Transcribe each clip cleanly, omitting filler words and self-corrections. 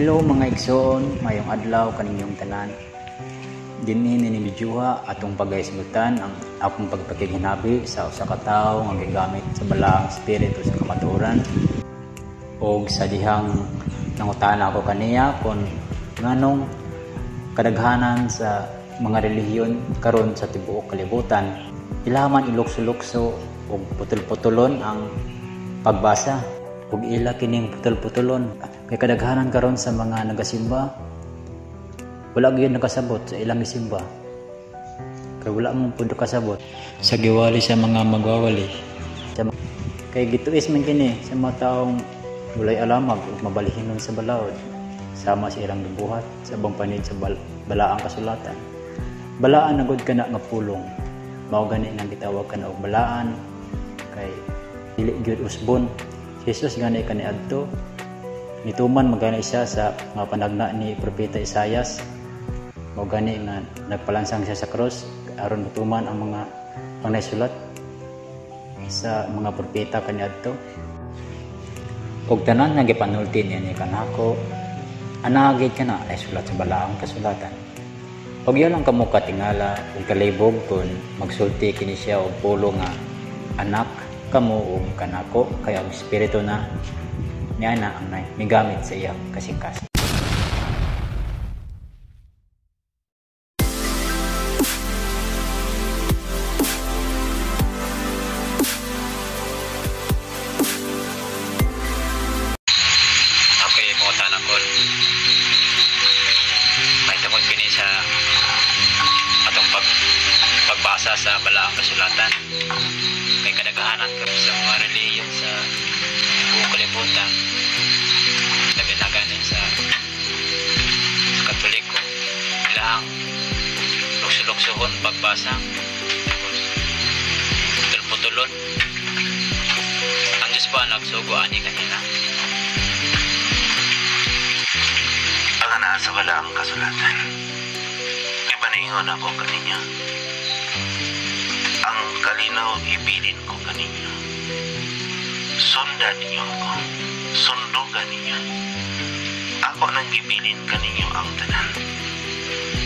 Hello mga igsoon, mayong adlaw kaninyong tanan. Dinhi ninimidyoha atong pagahisgutan ang akong pagpakiginabi sa usa ka tawo nga gigamit sa balaang espiritu sa kamatuoran. Og sa dihang nangutana ako kaniya kung nganong kadaghanan sa mga relihiyon karon sa tibuok kalibutan ilaman ilukso-lukso og putol-putulon ang pagbasa ug ila kining putol-putulon kay kadaghanan karon sa mga nagasimba wala gyud nakasabot sa ilang isimba kay wala mong pud kasabot sa giwali sa mga magwawali kay gituis man kini sa mga taong walay alamag ug mabalihinon sa balaod sama sa ilang gibuhat sa ubang panid sa balaang kasulatan. Balaan na gud kana nga pulong mao gani nang gitawag kana og balaan kay dili gyud usbon. Jesus gani kaniadto nituman magana siya sa mga panagna ni propeta Isaias mao gani nga nagpalansang siya sa cross aron matuman ang mga panaysulat sa mga propeta kaniadto. Og tanan nga gipanulti niya kanako anagid kana ay sulat sa balaang kasulatan. Og yan lang kamo katingala ug kalibog kun magsulti kini siya og pulo nga anak kamo ug kanako kay ang espiritu na niya na ang migamit sa iyang kasingkas. Okay, mo tanang ko. May tungkol kini sa atong pagbasa sa balaang kasulatan. May kadaghanan kami sa mga relihiyon sa buong kalibutan. Labi na ganin sa Katoliko. Ilang lukso-luksohon pagbasa. Putol-putulon. Ang Diyos pa nagsugo ani kanina. Ang sa balaang kasulatan. Ipaningon ako kaninyo. Ang kalinaw ibilin ko kaninyo. Sundan ninyo ako. Sundugan ninyo. Ako nang ibilin kaninyo ang tanan.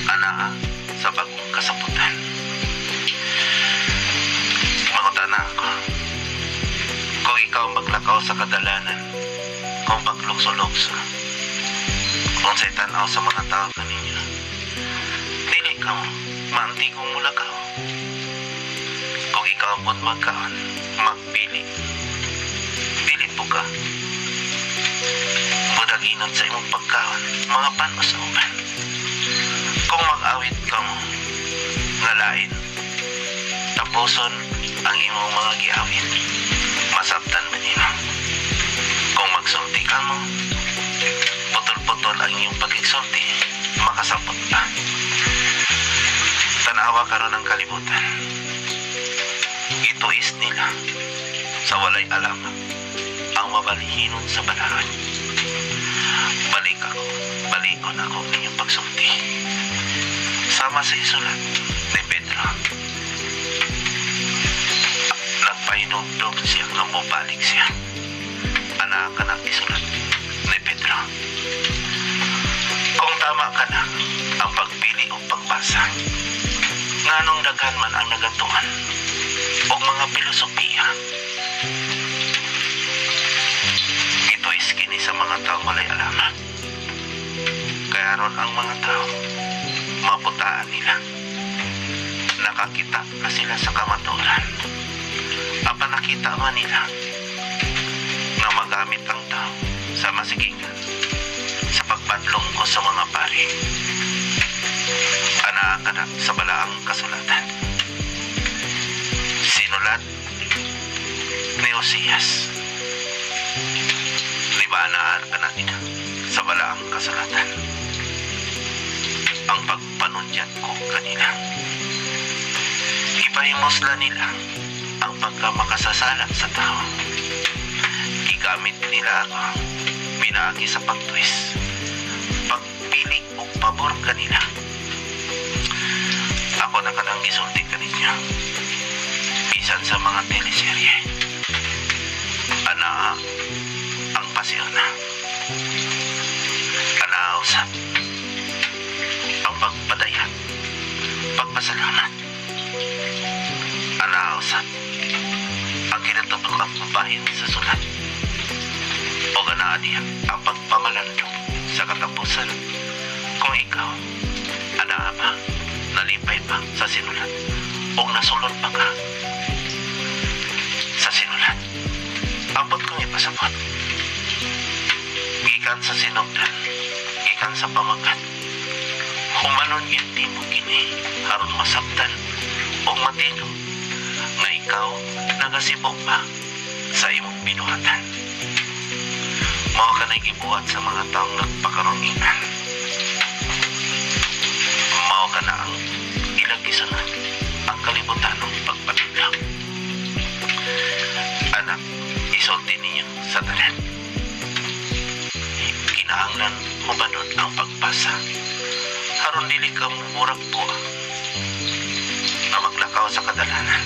Anaa sa bagong kasaputan. Mangutana ako. Kung ikaw maglakaw sa kadalanan, kung maglukso-lukso, kung sa'y tanaw sa mga tao kaninyo, dili ka maantigong mulakaw. Kung ikaw po't magkaon, magpili, dili po ka mudaginon sa imong pagkaon, mga panusuban. Kung mag-awit ka mo ngalain, tapuson ang imong mga giawit, masabtan man nimo. Kung magsulti ka mo, putol-putol ang iyong pag-igsulti, makasabot ka. Tanawa karon ng kalibutan. Ituis nila sa walay alam ang mabalihinon sa balaod. Balikon ako ninyong pagsulti. Sama sa isulat ni Pedro. Nagpahinugdog siya nga mabalik siya. Anak ka na isulat ni Pedro. Kung tama ka na ang pagpili o pagbasa, nganong daghan man ang nagatuan o mga filosofiya. Ito is kini sa mga tao walay alaman. Kaya ron ang mga tao maputaan nila. Nakakita na sila sa kamaturan. Apa nakita man nila na magamit ang tao sa masigingan sa pagpadlong ko sa mga pari. Anaa sa balaang kasulatan. Sinulat ni Osias. Libanaan ka na nila sa balaang kasulatan. Ang pagpanudyat ko kanila. Ipahimosla nila ang pagkamakasasala sa tao. Igamit nila ako pinagi sa pagtwis, pagpili o pabor kanila. Ako na kanang gisulti kaninyo bisan sa mga teleserye. Anaa ang pasyon na. Anausap ang pagpadaya, pagpasalamat. Anausap ang kinatapos ang babahin sa sulat. O ganaadiya ang pagpamalandong sa katapusan. Kung ikaw, anaaba, nalipay pa sa sinulat o nasulod pa ka sa sinulat. Abot kong ipasabot. Gikan sa sinugdan, gikan sa pamagat. Humanon iti mo kini, aron masabtan o matino nga ikaw nagasibok pa sa imong binuhatan. Mao ka na'y gibuhat sa mga taong nagpakarunginan. Mao ka na ang ilang gisunod ang kalibutan ng pagpatuglaw. Anak, isulti ninyo sa tanan. Kinahanglan mo ba nun ang pagpasa? Haron dili ka murag po na maglakaw sa kadalanan.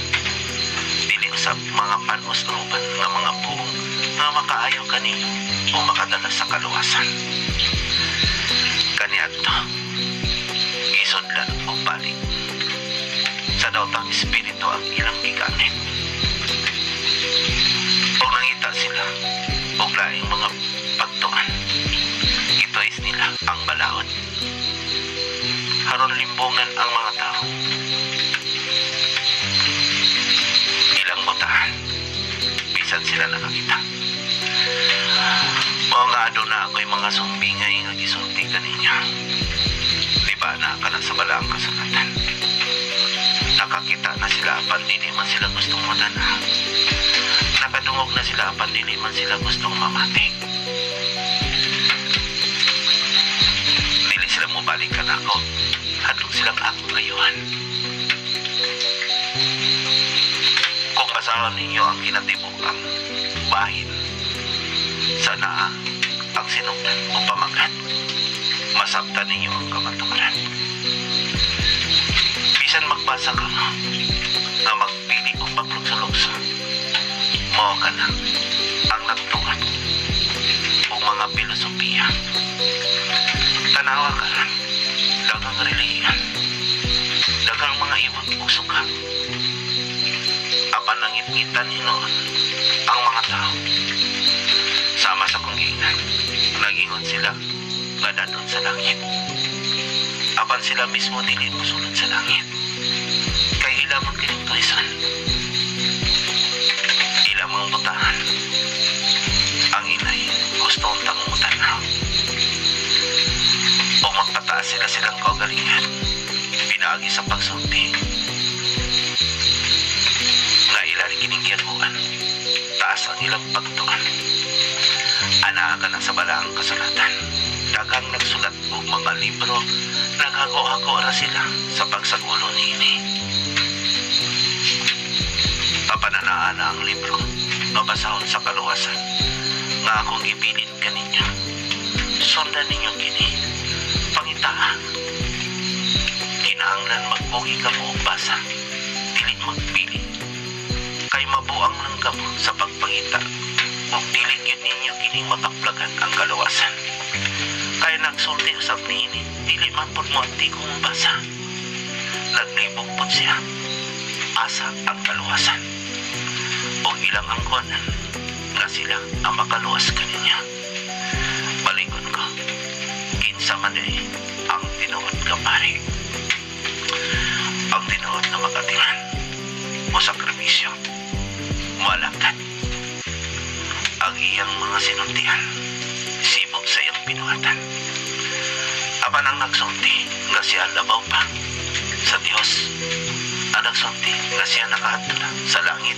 Dili usab mga panos na uban nga mga buong nga makaayaw kaninyo o makadala sa kaluwasan. Kaniadto, isudlan o balik sa daotang espiritu ang ilang gigamit. O nangita sila o laing mga pagtuan, itois nila ang balaod. Haron limbungan ang mga tao. Ilang botahan, bisan sila nakakita. Mga ado na ako'y mga sumbingay nga gisulti kaninyo. Di ba na ka na sa balaang kasulatan? Nakakita na sila apan dili man sila gustong madana. Nakadungog na sila apan dili man sila gustong mamati. Dili sila mubalik ka na ako. Hadlong silang akong layuhan. Kung basahan ninyo ang kinatibukang bahin, sana ang sinugdan o pamagat, masabtan ninyo ang kamaturan. Bisan magbasa ka na magpili o paglugso-lugso, mao ka na ang nagtukan o mga filosofiya. Tanawa ka na dagang relihiyon, dagang mga iwag o suka. Apan nangit-ngitan hinoon ang mga tao. Sama sa kunggingan, nagingon sila nga dadon sa langit. Apan sila mismo dili mosulod sa langit. Kay ilamang kining tuisan. Ilamang butahan. Ang inay gusto ang tangutan na. O magpataas sila silang kaugalingan. Pinaagi sa pagsulti. Nga ilari kining giyaguan. Taas ang ilang pagtuan. Anaa ka na sa balaang kasulatan. Dagang nagsulat og mga libro. Naghago-hago na sila sa pagsagulo niini. Papananaan na ang libro. Mabasahon sa kaluwasan. Nga akong ibilin kaninyo. Sundan ninyo kini. Pangitaan. Kinahanglan magbugi ka mo og basa. Dili magpili. Kay mabuang lang ka mo sa pagpangita. Kung dili yun ninyo kining mataplagan ang kaluwasan. Kaya nagsulti usap niini, dili man po mo ang tigong basa. Naglibog po siya. Asa ang kaluwasan. O ilang angkonan nga sila ang makaluwas kaninyo. Balingon ko, kinsa man ang tinuod ka pari. Ang tinuod na magatiman o sakripisyo. Malagkat. Ang iyang mga sinuntihan, sibok sa iyang pinuhatan. Apan ang nagsulti nga siya labaw pa sa Diyos. Ang nagsulti nga siya nakaadto na sa langit.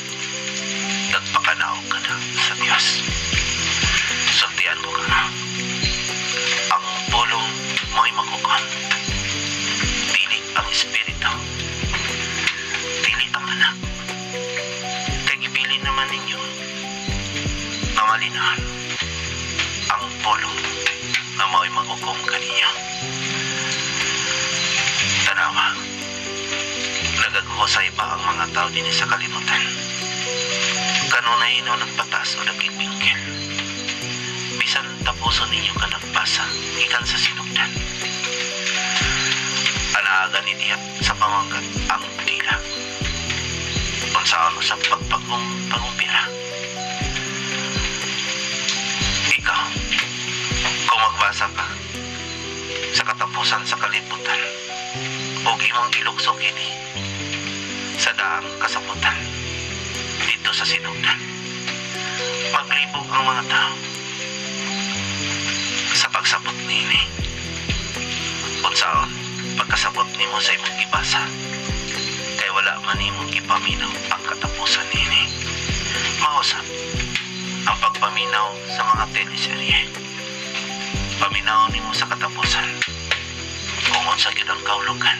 Nagpakanaog ka na sa Diyos. Sultian mo ka na. Ang pulong mo'y makukon. Dili ang espiritu. Dili ang anak. Kagibili naman ninyo na malinahan ang pulong na mo'y magukom kaninyo. Tanawa, nagaghusay pa ang mga tao din sa kalimutan. Kanunay na nagpatas o naging bingkil. Bisan tapuson ninyo ka nagbasa, ikan sa sinong mangkat ang dila. Unsaon sa pagpagumpira. Ikaw, kung magbasa ka sa katapusan sa kalibutan, o imong iluksok ini sa daang kasabutan dito sa sinugdan, maglibog ang mga tao sa pagsabot nini. Unsaon pagkasabot nimo sa imong gibasa, kay wala man imong ipaminaw ang katapusan nini. Mausap ang pagpaminaw sa mga teleserye. Paminaw nimo sa katapusan kung unsa gyud ang kaulugan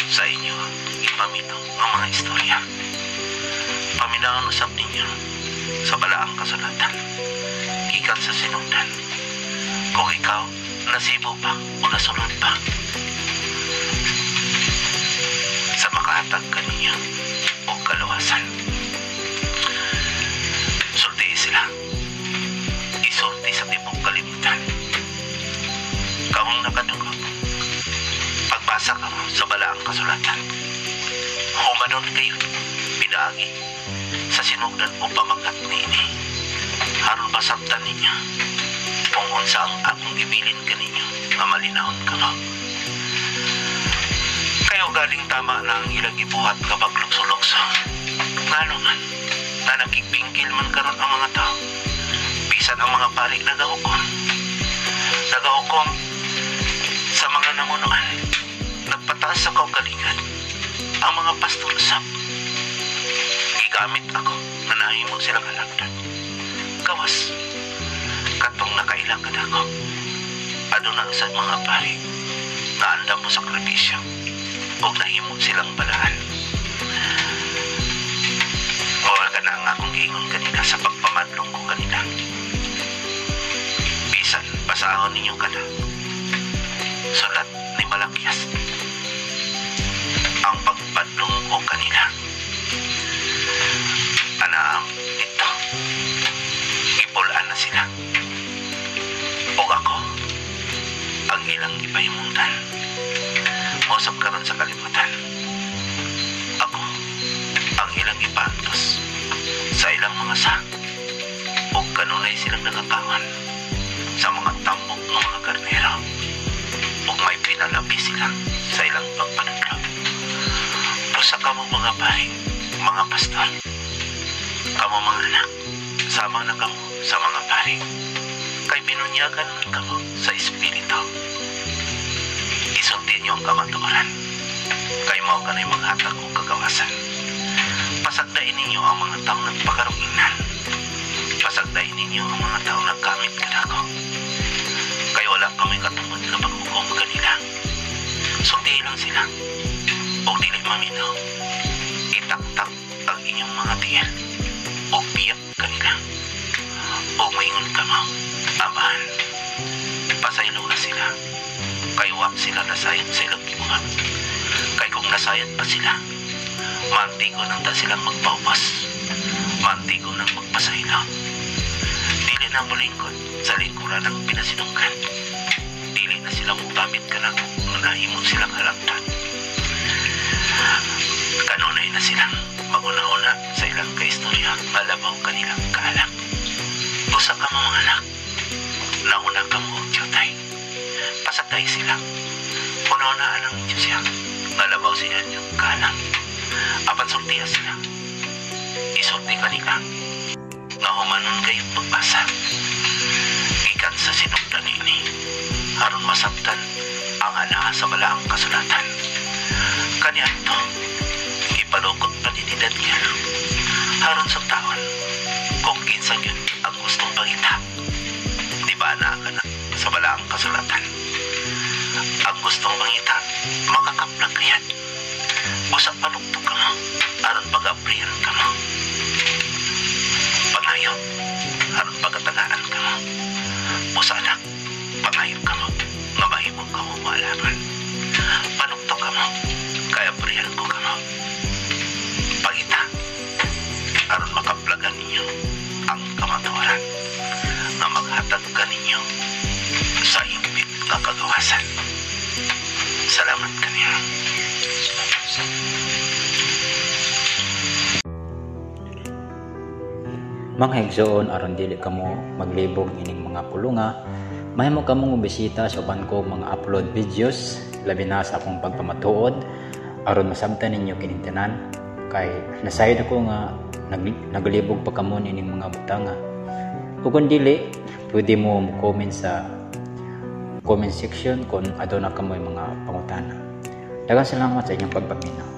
sa inyo ipaminaw ang mga istorya. Paminaw usab ninyo sa balaang kasulatan gikan sa sinugdan, kung ikaw nasibo pa o nasulod pa sa makahatag kaninyo o kaluwasan. Sulti sila, isulti sa tibok kalibutan. Kamong nakadugo, pagbasa ka mo sa balaang kasulatan, humanon kayo pinaagi sa sinugdan o pamagat niini, haron masabtan ninyo kung unsa ang akong gibilin kaninyo nga malinahon ka mo. Kayo galing tama na ang ilang ibuhat kapag lukso-lukso. Ngano man, na nakigbingkil man karon ang mga tao, bisan ang mga pari nagahukom sa mga namunuan, nagpataas sa kaugalingan ang mga pastor sab. Gigamit ako na nahimo silang halagdan. Gawas katong nakailagad ako, aduna sa mga pari na andam mo sakripisyo o nahimo silang balaan. Mawala ka na ang akong giingon kanina sa pagpamadlong ko kanina. Bisan basahon ninyo ka na sulat ni Malakias ang pagpadlong ko kanina. Anaam ito, ipulaan na sila o ako ang ilang ipahimuntan. Mausap karon sa kalibutan, ako ang ilang ipaantos sa ilang mga o kanunay silang nagakawan sa mga tambok ng mga karnero o may pinalabi sila sa ilang pagpanudlo. Pusa kamo mga pari, mga pastor, kamo mga anak, sama na kamo sa mga pari, kay binunyagan man kamo sa espiritu. Isulti niyo ang kamatuoran, kay mao kanay maghatag og kagawasan. Pasagdain ninyo ang mga taong nagpakarunginan, pasagdain ninyo ang mga taong nagkamit kadako, kay wala pa may katungod na paghukom kanila. Sulti lang sila o dili maminaw, itaktak ang inyong mga tiyan o biyak kanila o maingon ka mo, amahan, pasaylo ka sila, kay wak sila nasayat sa ilang gibuhat. Kay kung nasayat pa sila, mantigo nang ta silang magpaupas, mantigo nang magpasaylo. Dili na mulingkod sa lingkuran ng pinasinunggan, dili na sila mugamit ka ng nahimot silang halagdan. Kanunay na silang maguna-una sa ilang kaistorya, malabaw kanilang kaalak. Usa ka mo mga anak, nauna ka mo og tiyotay, pasagday sila, una-unaan ang Diyos siya, malabaw siya niyong kaalak. Apan sultiya sila, isulti kanila, nga humanon kayo pagbasa, ikan sa sinugdan ini, haron masabtan ang ana sa balaang kasulatan. Kaniyan to, ipalukot pa ni Daniel, haron sa taon, kung kinsang yun ang gustong pangita. Di ba na ka na sa balaang kasulatan? Ang gustong mangita, makakaplag riyan. Busak paluktok ka mo, aron pag-aprihan ka mo. Pangayo, aron pagkatagaan ka mo. Busa anak, pangayo ka mo, nga mahimong ka mo malaman. Paluktok ka mo, kaya aprihan ko ka mo. Pagita, aron makaplagan ninyo ang kamatuoran na maghatag ka ninyo sa impit nga kagawasan. Salamat kaniya. Mga higsoon aron dili kamo maglibog ining mga pulunga, mahimo kamo bisita sa uban ko mga upload videos labi na sa akong pagpamatuod aron masabtan ninyo kining tanan kay nasayod ako nga naglibog pa kamo ining mga butanga. Ug kun dili, pwede mo comment sa comment section kung aduna kamo mga pangutana. Daghang salamat sa inyong pagpaminaw.